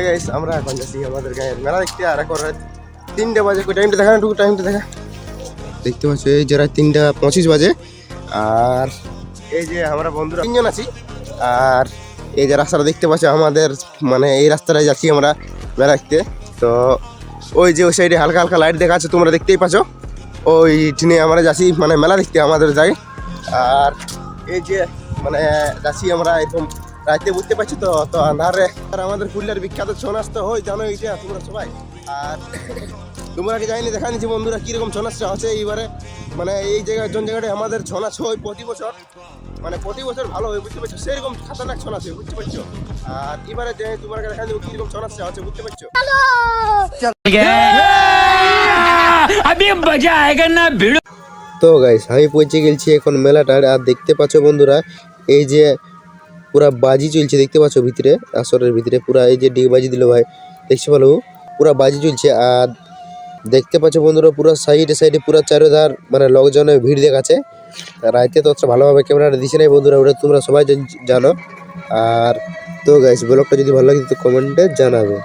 Guys আমরা এখন যাচ্ছি আমাদের গায়ের মেলা দেখতে। আর এখন রাত 3টা বাজে। টাইমটা দেখা না, টুকু টাইমটা দেখা। দেখতে পাচ্ছ এই যে রাত 3:25 বাজে। আর এই যে আমরা বন্ধুরা 3জন আছি। আর এই যে রাস্তাটা দেখতে পাচ্ছ আমাদের, মানে এই রাস্তাটায় যাচ্ছি আমরা মেলা দেখতে। তো ওই যে ওই সাইডে হালকা হালকা লাইট দেখা আছে, তোমরা দেখতেই পাচ্ছ। ওই ট্রেনে আমরা যাচ্ছি মানে মেলা দেখতে আমাদের যাই। আর এই যে মানে যাচ্ছি আমরা এরকম রাইতে, বুঝতে পারছি তো। তো আন্ধারে আর আমাদের পুরুলিয়ার বিখ্যাত ছৌ নাচ তো হয়, জানো এইটা তোমরা সবাই। আর তোমরা কি জানি দেখা নিচ্ছি বন্ধুরা কীরকম ছৌ নাচটা হচ্ছে এইবারে। মানে এই জায়গায় জায়গাটায় আমাদের ছৌ নাচ হয় প্রতি বছর, মানে প্রতি বছর ভালো হয়, বুঝতে পারছো। সেরকম খাতারনাক ছৌ নাচ হয়, বুঝতে পারছো। আর এবারে যে তোমার দেখা যাবে কীরকম ছৌ নাচটা হচ্ছে, বুঝতে পারছো। তো গাইস আমি পৌঁছে গেছি এখন মেলাটার। আর দেখতে পাচ্ছ বন্ধুরা এই যে পুরা বাজি চলছে, দেখতে পাচ্ছ ভিতরে, আসরের ভিতরে পুরা এই যে ডিগ বাজি দিল ভাই, দেখছি ভালো পুরা বাজি চলছে। আর দেখতে পাচ্ছ বন্ধুরা পুরো সাইডে সাইডে পুরো চারিধার মানে লোকজনের ভিড় দেখাচ্ছে। রাইতে তো ভালোভাবে ক্যামেরাটা দিচ্ছে নাই বন্ধুরা, ওটা তোমরা সবাই জানো। আর তো গাইস ব্লগটা যদি ভালো লাগে তো কমেন্টে জানাবে।